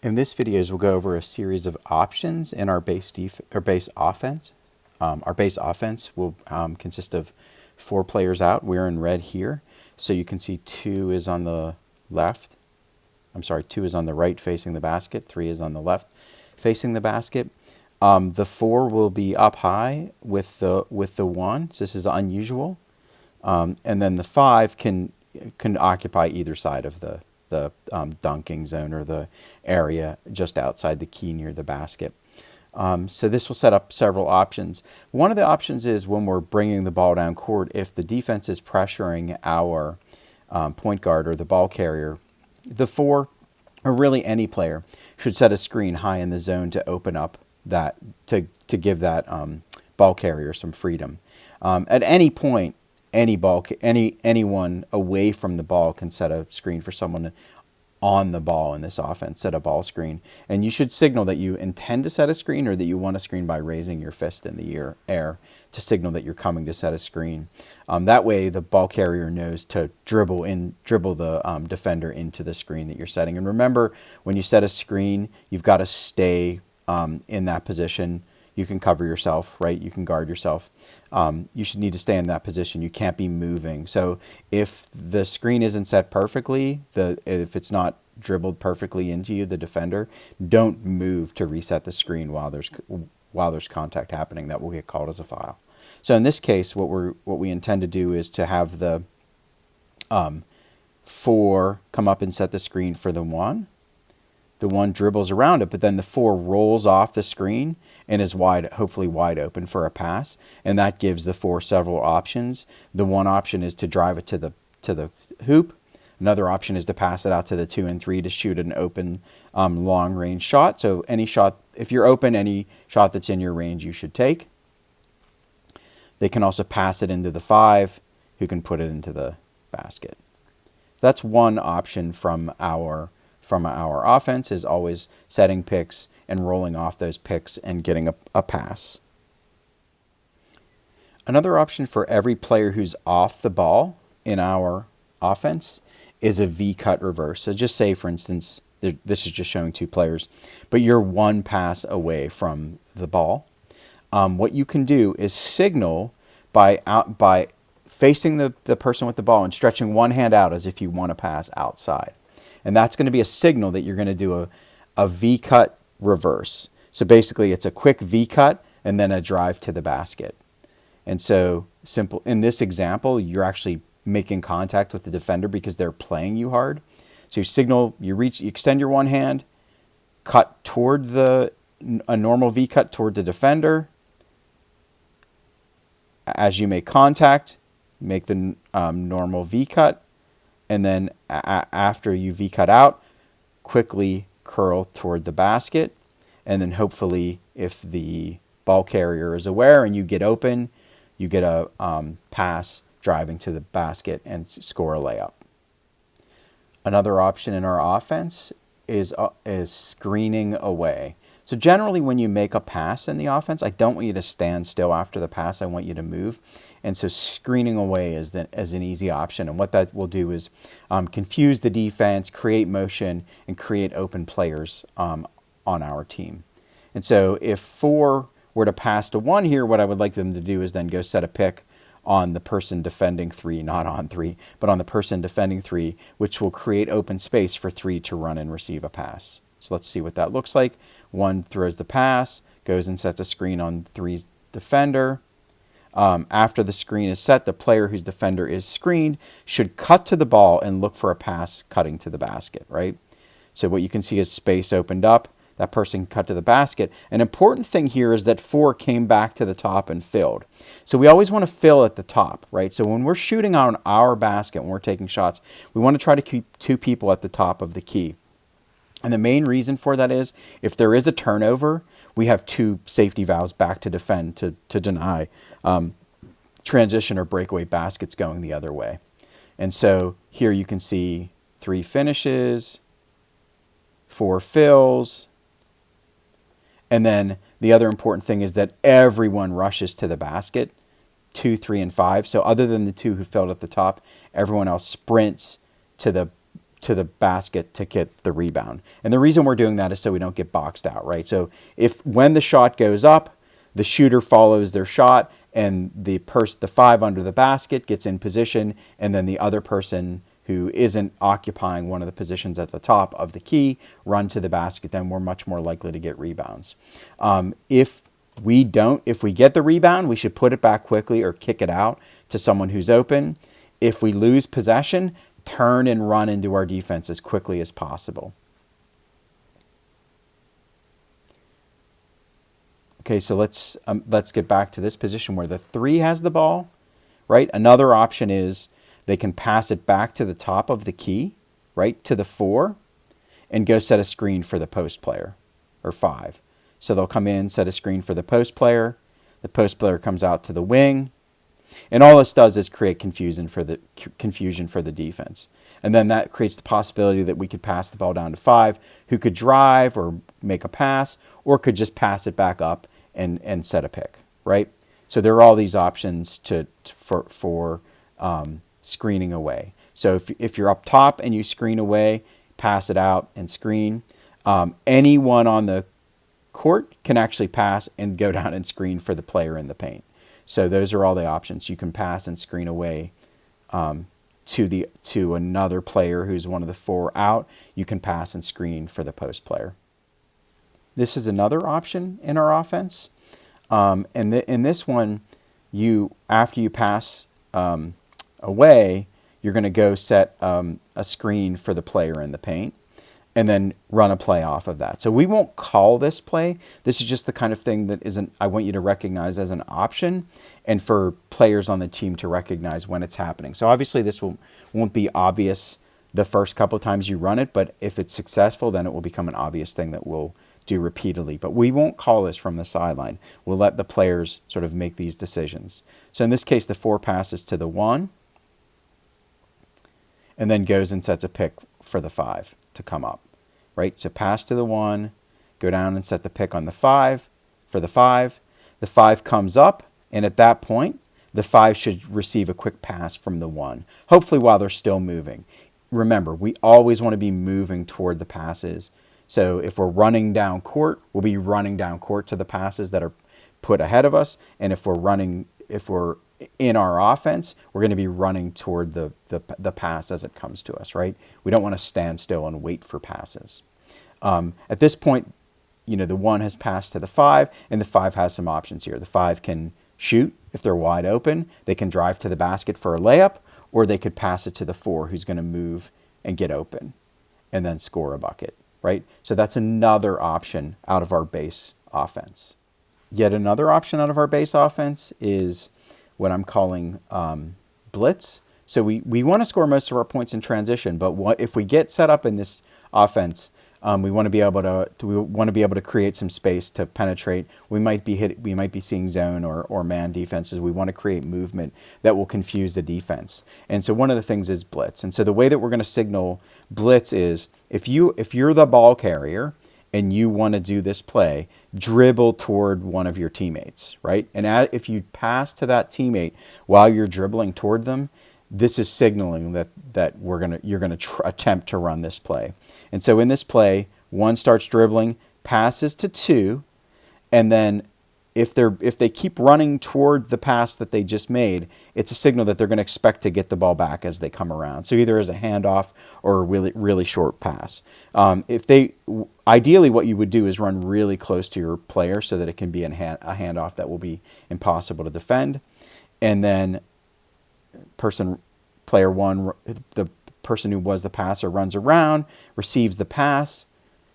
In this video, we'll go over a series of options in our base offense. Our base offense will consist of 4 players out. We're in red here, so you can see 2 is on the left. 2 is on the right facing the basket. 3 is on the left facing the basket. The 4 will be up high with the 1. So this is unusual, and then the 5 can occupy either side of the dunking zone or the area just outside the key near the basket. So this will set up several options. One of the options is when we're bringing the ball down court, if the defense is pressuring our point guard or the ball carrier, the 4, or really any player, should set a screen high in the zone to open up that, to give that ball carrier some freedom. At any point, anyone away from the ball can set a screen for someone on the ball in this offense, set a ball screen. And you should signal that you intend to set a screen or that you want a screen by raising your fist in the air to signal that you're coming to set a screen. That way the ball carrier knows to dribble the defender into the screen that you're setting. And remember, when you set a screen, you've got to stay in that position. You can cover yourself, right? You can guard yourself. You should need to stay in that position. You can't be moving. So if the screen isn't set perfectly, if it's not dribbled perfectly into you, the defender, don't move to reset the screen while there's contact happening. That will get called as a foul. So in this case, what we intend to do is to have the 4 come up and set the screen for the 1. The 1 dribbles around it, but then the 4 rolls off the screen and is hopefully wide open for a pass, and that gives the 4 several options. The one option is to drive it to the hoop. Another option is to pass it out to the 2 and 3 to shoot an open long range shot. So any shot, if you're open, any shot that's in your range, you should take. They can also pass it into the 5, who can put it into the basket. That's one option from our offense, is always setting picks and rolling off those picks and getting a pass. Another option for every player who's off the ball in our offense is a V-cut reverse. So just say, for instance, this is just showing 2 players, but you're 1 pass away from the ball. What you can do is signal by facing the person with the ball and stretching one hand out as if you want to pass outside. And that's going to be a signal that you're going to do a V-cut reverse. So basically it's a quick V-cut and then a drive to the basket. And so simple in this example, you're actually making contact with the defender because they're playing you hard. So you signal, you extend your one hand, cut toward a normal V-cut toward the defender. As you make contact, make the normal V-cut. And then after you V-cut out, quickly curl toward the basket. And then hopefully, if the ball carrier is aware and you get open, you get a pass driving to the basket and score a layup. Another option in our offense is screening away. So generally when you make a pass in the offense, I don't want you to stand still after the pass. I want you to move. And so screening away is an easy option. And what that will do is confuse the defense, create motion, and create open players on our team. And so if 4 were to pass to 1 here, what I would like them to do is then go set a pick on the person defending 3, not on 3, but on the person defending 3, which will create open space for 3 to run and receive a pass. So let's see what that looks like. 1 throws the pass, goes and sets a screen on 3's defender. After the screen is set, the player whose defender is screened should cut to the ball and look for a pass cutting to the basket, right? So what you can see is space opened up. That person cut to the basket. An important thing here is that 4 came back to the top and filled. So we always want to fill at the top, right? So when we're shooting on our basket, when we're taking shots, we want to try to keep 2 people at the top of the key. And the main reason for that is if there is a turnover, we have 2 safety valves back to defend, to deny transition or breakaway baskets going the other way. And so here you can see 3 finishes, 4 fills, and then the other important thing is that everyone rushes to the basket, 2, 3, and 5. So other than the 2 who filled at the top, everyone else sprints to to the basket to get the rebound. And the reason we're doing that is so we don't get boxed out, right? So when the shot goes up, the shooter follows their shot, and the 5 under the basket gets in position, and then the other person who isn't occupying one of the positions at the top of the key run to the basket, then we're much more likely to get rebounds. If we get the rebound, we should put it back quickly or kick it out to someone who's open. If we lose possession, turn and run into our defense as quickly as possible. Okay, so let's get back to this position where the 3 has the ball, right? Another option is they can pass it back to the top of the key, right, to the 4, and go set a screen for the post player, or 5. So they'll come in, set a screen for the post player. The post player comes out to the wing. And all this does is create confusion for the defense. And then that creates the possibility that we could pass the ball down to 5, who could drive or make a pass, or could just pass it back up and set a pick, right? So there are all these options for screening away. So if you're up top and you screen away, pass it out and screen. Anyone on the court can actually pass and go down and screen for the player in the paint. So those are all the options. You can pass and screen away to another player who's one of the 4 out. You can pass and screen for the post player. This is another option in our offense. In this one, after you pass away, you're going to go set a screen for the player in the paint, and then run a play off of that. So we won't call this play. This is just the kind of thing that I want you to recognize as an option, and for players on the team to recognize when it's happening. So obviously this won't be obvious the first couple of times you run it, but if it's successful, then it will become an obvious thing that we'll do repeatedly. But we won't call this from the sideline. We'll let the players sort of make these decisions. So in this case, the 4 passes to the 1, and then goes and sets a pick for the 5 to come up, right? So pass to the 1, go down and set the pick on the 5 for the 5. The 5 comes up, and at that point, the 5 should receive a quick pass from the 1, hopefully while they're still moving. Remember, we always want to be moving toward the passes. So if we're running down court, we'll be running down court to the passes that are put ahead of us. And if we're in our offense, we're going to be running toward the pass as it comes to us, right? We don't want to stand still and wait for passes. At this point, the 1 has passed to the 5, and the 5 has some options here. The 5 can shoot if they're wide open. They can drive to the basket for a layup, or they could pass it to the 4, who's going to move and get open and then score a bucket, right? So that's another option out of our base offense. Yet another option out of our base offense is what I'm calling blitz. So we want to score most of our points in transition, but if we get set up in this offense, we want to be able to create some space to penetrate. We might be seeing zone or man defenses. We want to create movement that will confuse the defense. And so one of the things is blitz. And so the way that we're going to signal blitz is if you're the ball carrier and you want to do this play, dribble toward one of your teammates, right? And if you pass to that teammate while you're dribbling toward them, this is signaling that you're gonna attempt to run this play. And so in this play, 1 starts dribbling, passes to 2, and then if they keep running toward the pass that they just made, it's a signal that they're going to expect to get the ball back as they come around. So either as a handoff or a really, really short pass. Ideally, what you would do is run really close to your player so that it can be a handoff that will be impossible to defend, and then player 1, the person who was the passer, runs around, receives the pass,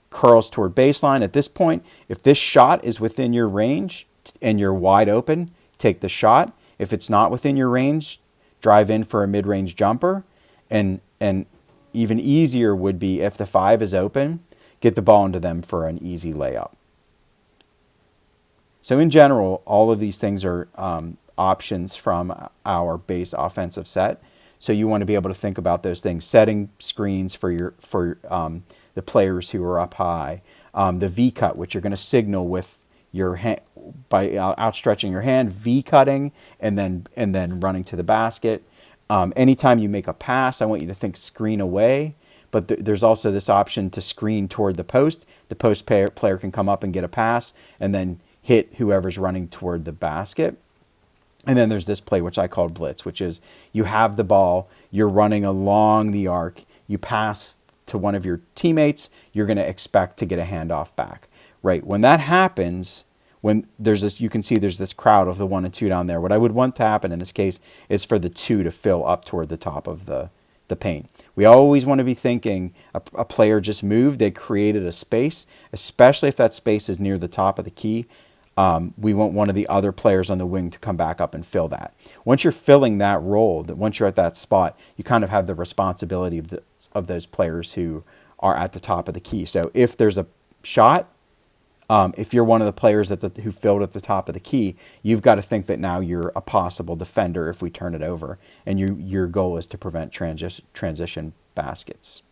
curls toward baseline. At this point, if this shot is within your range and you're wide open, take the shot. If it's not within your range, drive in for a mid-range jumper. And even easier would be if the 5 is open, get the ball into them for an easy layup. So in general, all of these things are options from our base offensive set. So you want to be able to think about those things, setting screens for the players who are up high, the V cut, which you're going to signal with your hand by outstretching your hand, V cutting, and then running to the basket. Anytime you make a pass, I want you to think screen away, but there's also this option to screen toward the post. The post player can come up and get a pass and then hit whoever's running toward the basket. And then there's this play, which I called blitz, which is you have the ball, you're running along the arc, you pass to one of your teammates, you're going to expect to get a handoff back, right? When that happens, when there's this, you can see there's this crowd of the 1 and 2 down there. What I would want to happen in this case is for the 2 to fill up toward the top of the paint. We always want to be thinking a player just moved, they created a space, especially if that space is near the top of the key. We want one of the other players on the wing to come back up and fill that. Once you're filling that role, that once you're at that spot, you kind of have the responsibility of those players who are at the top of the key. So if there's a shot, if you're one of the players who filled at the top of the key, you've got to think that now you're a possible defender if we turn it over, and your goal is to prevent transition baskets.